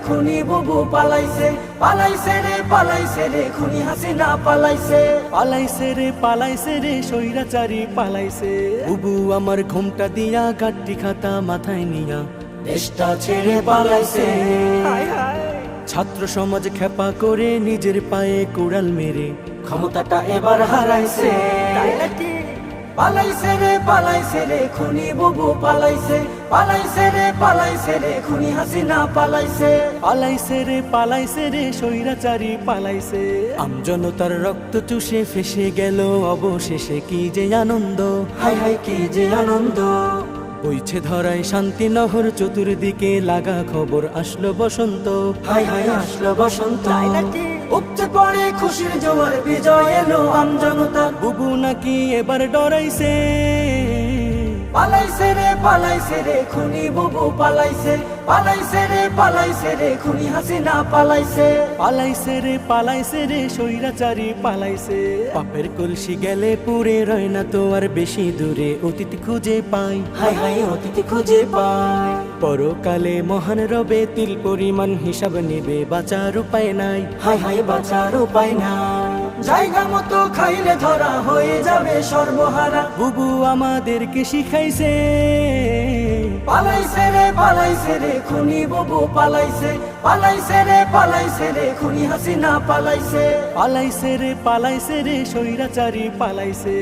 খুনি বুবু পালাইছে, পালাইছে রে খুনি হাসিনা পালাইছে, পালাইছে রে স্বৈরাচারী পালাইছে। বুবু আমার ঘোমটা দিয়া গাড্ডি খাতা মাথায় নিয়া দেশটা ছেড়ে পালাইছে। ছাত্র সমাজ খেপা করে নিজের পায়ে কুড়াল মেরে ক্ষমতাটা এবার হারাইছে। পালাইছে রে খুনি বুবু পালাইছে, পালাইছে রে খুনি হাসিনা পালাইছে, পালাইছে রে স্বৈরাচারী পালাইছে। আমজনতার রক্ত চুষে ফেসে গেল অবশেষে কি যে আনন্দ, হায় হায় কি যে আনন্দ। বইছে ধরায় শান্তি নহর চতুর্দিকে লাগা খবর আসলো বসন্ত, হায় হায় আসলো বসন্ত। উপচে পড়ে খুশির জোয়ার, বিজয় এলো আমজনতা। বুবু নাকি এবার ডরাইছে, পালাইছে রে খুনি বুবু পালাইছে, পালাইছে রে খুনি হাসিনা পালাইছে, পালাইছে রে স্বৈরাচারী পালাইছে। পাপের কলসি গেলে পুরে রয় না তো আর বেশি দূরে, অতীত খুঁজে পাই, হায় হায় অতীত খুঁজে পাই। পরকালে মহান রবে তিল পরিমাণ হিসাব নেবে, বাঁচার উপায় নাই, হায় হায় বাঁচার উপায় নাই। জায়গা মতো খাইলে ধরা হয়ে যাবে সর্বহারা। বুবু আমাদেরকে শিখাইছে, পালাইছে রে খুনি বুবু পালাইছে, পালাইছে রে খুনি হাসিনা পালাইছে, পালাইছে রে স্বৈরাচারী পালাইছে।